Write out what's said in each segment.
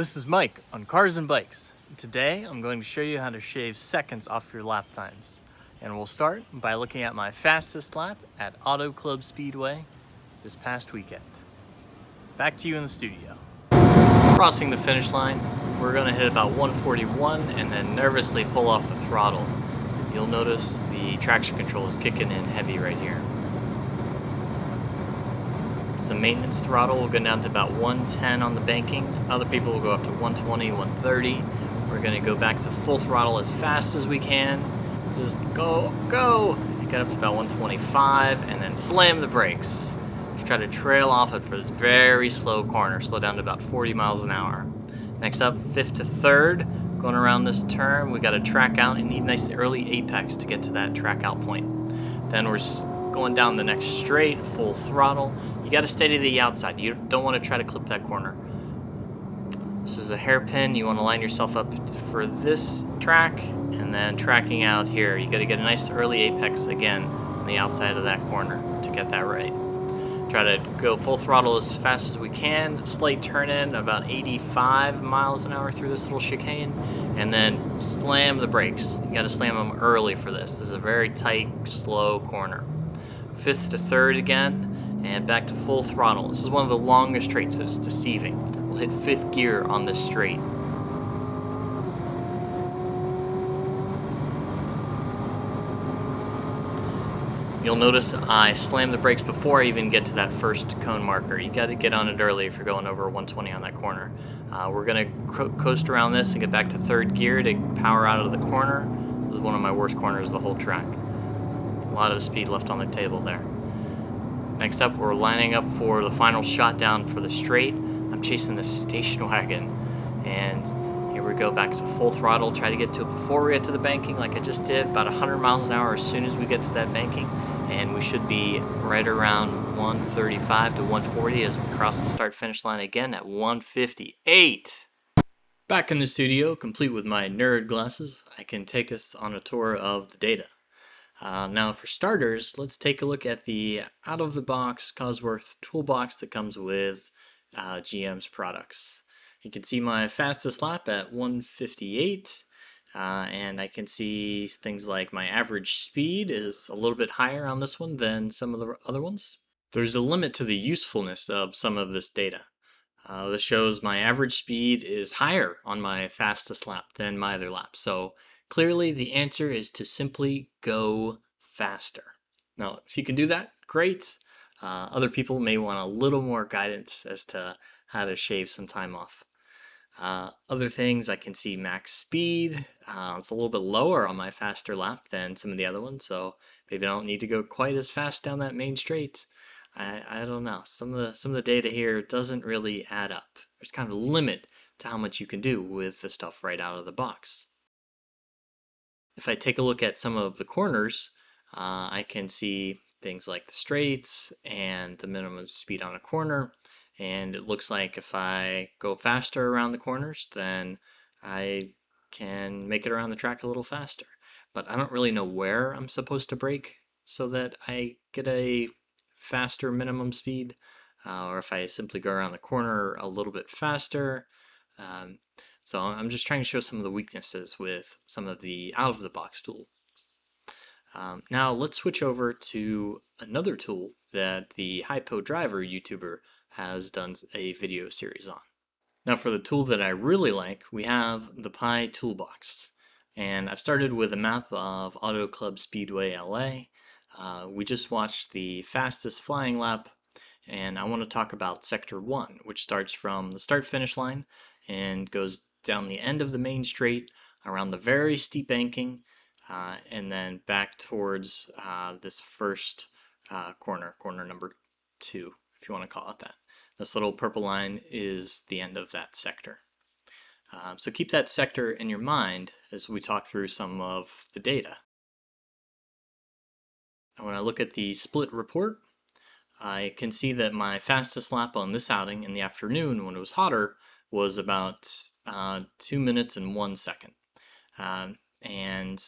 This is Mike on Cars and Bikes. Today I'm going to show you how to shave seconds off your lap times. And we'll start by looking at my fastest lap at Auto Club Speedway this past weekend. Back to you in the studio. Crossing the finish line, we're going to hit about 141 and then nervously pull off the throttle. You'll notice the traction control is kicking in heavy right here. Some maintenance throttle will go down to about 110 on the banking. Other people will go up to 120, 130. We're going to go back to full throttle as fast as we can. Just go, go! Get up to about 125 and then slam the brakes. Just try to trail off it for this very slow corner. Slow down to about 40 miles an hour. Next up, fifth to third. Going around this turn, we got to track out and need nice early apex to get to that track out point. Then we're going down the next straight, full throttle. You got to stay to the outside. You don't want to try to clip that corner. This is a hairpin. You want to line yourself up for this track and then tracking out here. You got to get a nice early apex again on the outside of that corner to get that right. Try to go full throttle as fast as we can. Slight turn in about 85 miles an hour through this little chicane and then slam the brakes. You got to slam them early for this. This is a very tight, slow corner. Fifth to third again and back to full throttle. This is one of the longest straights, but it's deceiving. We'll hit fifth gear on this straight. You'll notice I slammed the brakes before I even get to that first cone marker. You got to get on it early if you're going over 120 on that corner. We're going to coast around this and get back to third gear to power out of the corner. This is one of my worst corners of the whole track. A lot of speed left on the table there. Next up, we're lining up for the final shot down for the straight. I'm chasing the station wagon, and here we go back to full throttle. Try to get to it before we get to the banking, like I just did, about 100 miles an hour as soon as we get to that banking, and we should be right around 135 to 140 as we cross the start-finish line again at 158. Back in the studio, complete with my nerd glasses, I can take us on a tour of the data. Now for starters, let's take a look at the out-of-the-box Cosworth toolbox that comes with GM's products. You can see my fastest lap at 158, and I can see things like my average speed is a little bit higher on this one than some of the other ones. There's a limit to the usefulness of some of this data. This shows my average speed is higher on my fastest lap than my other lap. So clearly the answer is to simply go faster. Now, if you can do that, great. Other people may want a little more guidance as to how to shave some time off. Other things, I can see max speed. It's a little bit lower on my faster lap than some of the other ones, so maybe I don't need to go quite as fast down that main straight. I don't know. Some of the data here doesn't really add up. There's kind of a limit to how much you can do with the stuff right out of the box. If I take a look at some of the corners, I can see things like the straights and the minimum speed on a corner. And it looks like if I go faster around the corners, then I can make it around the track a little faster. But I don't really know where I'm supposed to brake so that I get a faster minimum speed, or if I simply go around the corner a little bit faster. So I'm just trying to show some of the weaknesses with some of the out-of-the-box tools. Now let's switch over to another tool that the Hypo Driver YouTuber has done a video series on. Now for the tool that I really like, we have the Pi Toolbox. And I've started with a map of Auto Club Speedway LA. We just watched the fastest flying lap, and I want to talk about Sector 1, which starts from the start-finish line and goes down the end of the main straight, around the very steep banking, and then back towards this first corner number 2, if you want to call it that. This little purple line is the end of that sector. So keep that sector in your mind as we talk through some of the data. And when I look at the split report, I can see that my fastest lap on this outing in the afternoon when it was hotter was about 2 minutes and 1 second. And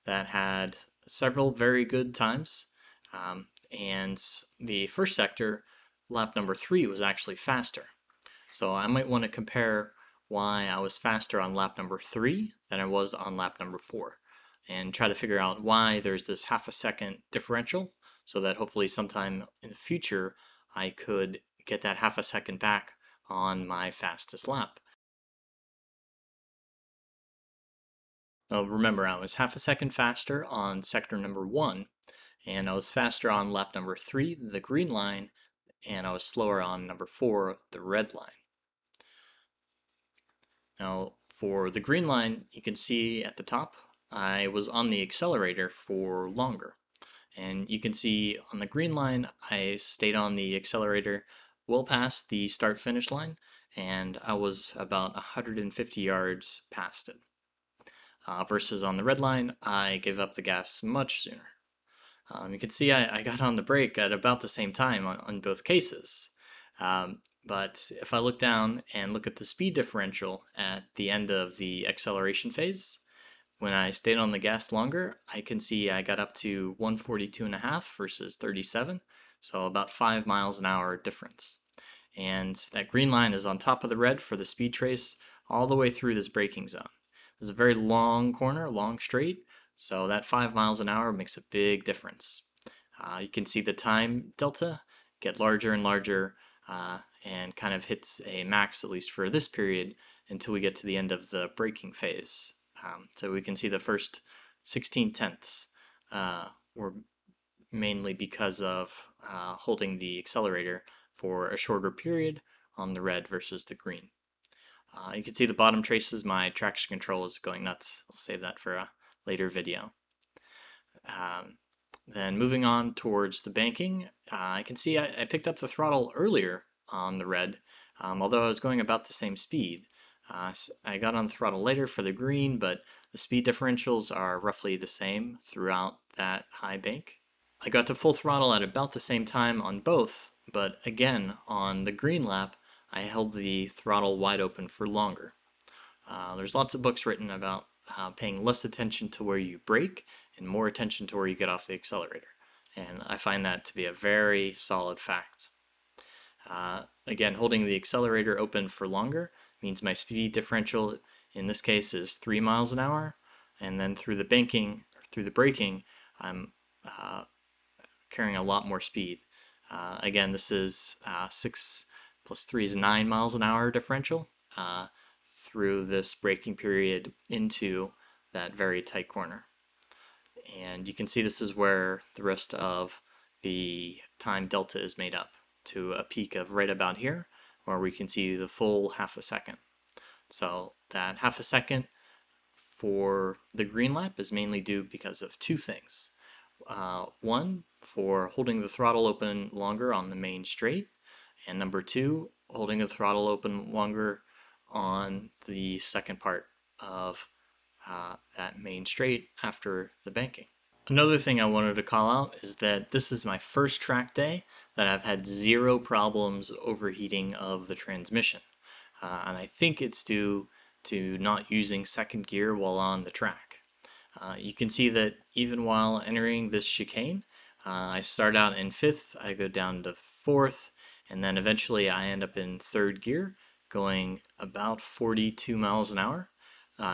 that had several very good times. And the first sector, lap number 3, was actually faster. So I might want to compare why I was faster on lap number 3 than I was on lap number 4, and try to figure out why there's this half a second differential, so that hopefully sometime in the future I could get that half a second back on my fastest lap. Now remember, I was half a second faster on sector number 1, and I was faster on lap number 3, the green line, and I was slower on number 4, the red line. Now for the green line, you can see at the top, I was on the accelerator for longer. And you can see on the green line, I stayed on the accelerator well past the start finish line, and I was about 150 yards past it. Versus on the red line, I gave up the gas much sooner. You can see I got on the brake at about the same time on both cases. But if I look down and look at the speed differential at the end of the acceleration phase, when I stayed on the gas longer, I can see I got up to 142.5 versus 37, so about 5 miles an hour difference. And that green line is on top of the red for the speed trace all the way through this braking zone. This is a very long corner, long straight, so that 5 miles an hour makes a big difference. You can see the time delta get larger and larger and kind of hits a max, at least for this period, until we get to the end of the braking phase. So we can see the first 16 tenths were mainly because of holding the accelerator for a shorter period on the red versus the green. You can see the bottom traces, my traction control is going nuts. I'll save that for a later video. Then moving on towards the banking, I can see I picked up the throttle earlier on the red, although I was going about the same speed. I got on the throttle later for the green, but the speed differentials are roughly the same throughout that high bank. I got to full throttle at about the same time on both, but again, on the green lap, I held the throttle wide open for longer. There's lots of books written about paying less attention to where you brake and more attention to where you get off the accelerator. And I find that to be a very solid fact. Again, holding the accelerator open for longer means my speed differential in this case is 3 miles an hour, and then through the banking, through the braking, I'm carrying a lot more speed. Again, this is 6 plus 3 is 9 miles an hour differential through this braking period into that very tight corner. And you can see this is where the rest of the time delta is made up to a peak of right about here, where we can see the full half a second. So that half a second for the green lap is mainly due because of two things. One, for holding the throttle open longer on the main straight, and number two, holding the throttle open longer on the second part of that main straight after the banking. Another thing I wanted to call out is that this is my first track day that I've had zero problems overheating of the transmission. And I think it's due to not using second gear while on the track. You can see that even while entering this chicane, I start out in 5th, I go down to 4th, and then eventually I end up in 3rd gear, going about 42 miles an hour.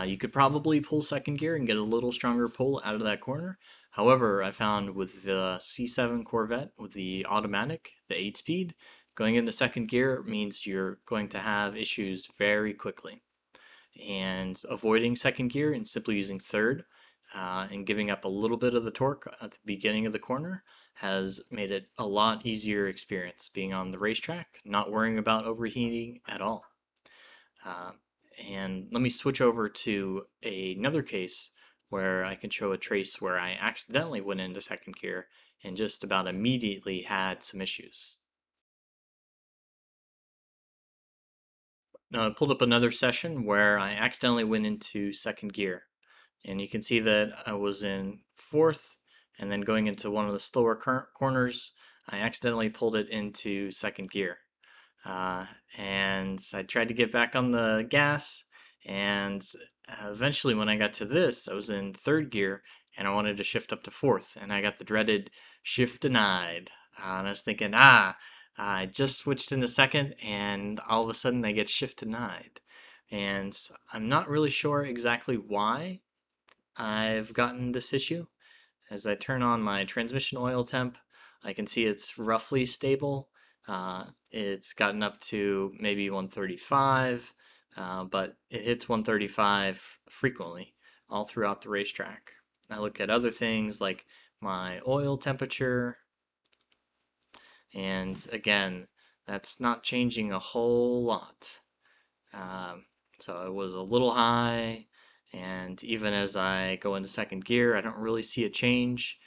You could probably pull second gear and get a little stronger pull out of that corner. However, I found with the C7 Corvette, with the automatic, the 8-speed, going into second gear means you're going to have issues very quickly. And avoiding second gear and simply using third and giving up a little bit of the torque at the beginning of the corner has made it a lot easier experience being on the racetrack, not worrying about overheating at all. And let me switch over to another case where I can show a trace where I accidentally went into second gear and just about immediately had some issues. Now I pulled up another session where I accidentally went into second gear, and you can see that I was in 4th, and then going into one of the slower corners, I accidentally pulled it into second gear. And I tried to get back on the gas, and eventually when I got to this, I was in 3rd gear, and I wanted to shift up to 4th, and I got the dreaded shift denied. And I was thinking, I just switched into 2nd, and all of a sudden I get shift denied. And I'm not really sure exactly why I've gotten this issue. As I turn on my transmission oil temp, I can see it's roughly stable. It's gotten up to maybe 135, but it hits 135 frequently all throughout the racetrack. I look at other things like my oil temperature, and again, that's not changing a whole lot. Um, so it was a little high, and even as I go into second gear, I don't really see a change.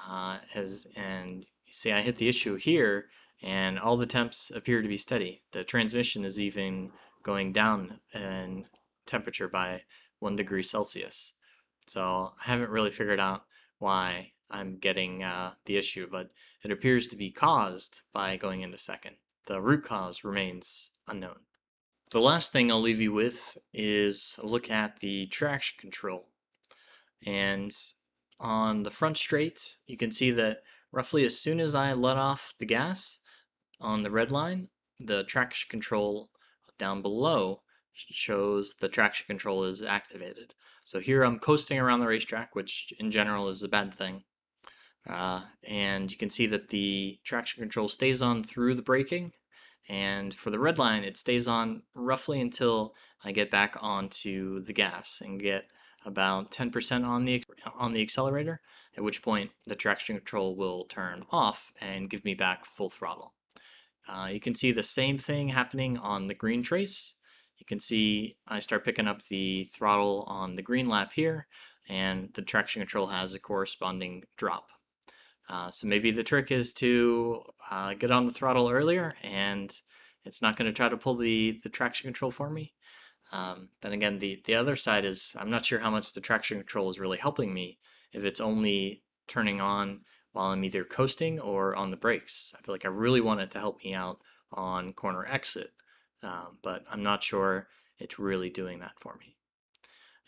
And you see, I hit the issue here, and all the temps appear to be steady. The transmission is even going down in temperature by 1 degree Celsius. So I haven't really figured out why I'm getting the issue, but it appears to be caused by going into second. The root cause remains unknown. The last thing I'll leave you with is a look at the traction control. And on the front straight, you can see that roughly as soon as I let off the gas on the red line, the traction control down below shows the traction control is activated. So here I'm coasting around the racetrack, which in general is a bad thing. And you can see that the traction control stays on through the braking. And for the red line, it stays on roughly until I get back onto the gas and get about 10% on the accelerator, at which point the traction control will turn off and give me back full throttle. You can see the same thing happening on the green trace. You can see I start picking up the throttle on the green lap here, and the traction control has a corresponding drop. So maybe the trick is to get on the throttle earlier, and it's not going to try to pull the traction control for me. Then again, the other side is I'm not sure how much the traction control is really helping me if it's only turning on while I'm either coasting or on the brakes. I feel like I really want it to help me out on corner exit, but I'm not sure it's really doing that for me.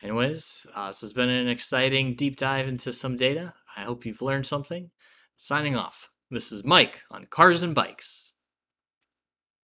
Anyways, this has been an exciting deep dive into some data. I hope you've learned something. Signing off. This is Mike on Cars and Bikes.